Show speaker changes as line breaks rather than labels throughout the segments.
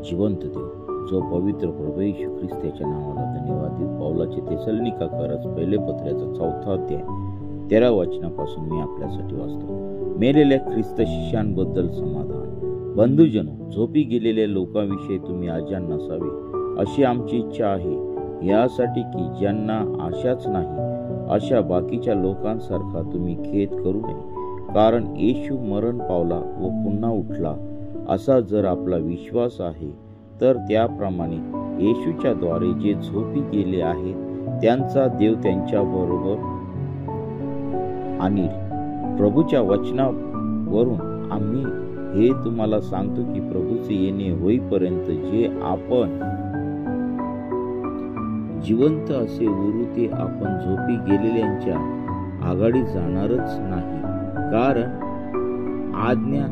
जिवंत देव, जो पवित्र प्रभू येशू ख्रिस्त याच्या नावाला धन्यवाद देऊ. पौलाचे तेसलोनिकेकरास पहिले पत्र्याचा 4 अध्याय 13 वचनापासून मी आपल्यासाठी वाचतो. मेलेल्या ख्रिस्त शिष्यांबद्दल समाधान. बंधुजनो, झोपी गेलेल्या लोकांविषयी तुम्ही अजाण नसावे अशी आमची इच्छा आहे, यासाठी की ज्यांना आशाच नाही अशा बाकीच्या लोकांसारखा तुम्ही खेद करू नये. कारण येशू मरण पावला व पुन्हा उठला असा जर आपला विश्वास आहे, तर त्याप्रमाणे येशूच्या द्वारे जे झोपी गेले आहेत त्यांचा देव त्यांच्याबरोबर आणील. प्रभूच्या वचनावरून आम्ही हे तुम्हाला सांगतो की प्रभूचे येणे होईपर्यंत जे आपण जिवंत असे उरू ते आपण झोपी गेलेल्यांच्या आघाडी जाणारच नाही. कारण आज्ञा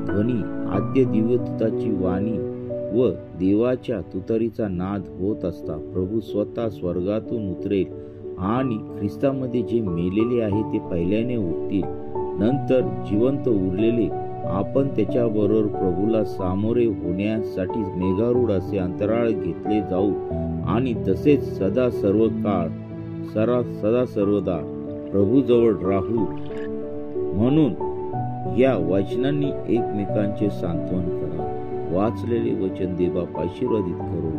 ध्वनी, आद्य दिव्यदूताची वाणी व देवाच्या तुतारीचा नाद होत असता प्रभू स्वतः स्वर्गातून उतरेल आणि ख्रिस्तामध्ये जे मेलेले आहे ते पहिल्याने उठतील. नंतर जिवंत उरलेले आपण त्याच्याबरोबर प्रभूला सामोरे होण्यासाठी मेघारूढ असे अंतराळ घेतले जाऊ आणि तसेच सदा सर्वदा प्रभूजवळ राहू. म्हणून या वचनांनी एकमेकांचे सांत्वन करा. वाचलेले वचन देवाप आशीर्वादित करो.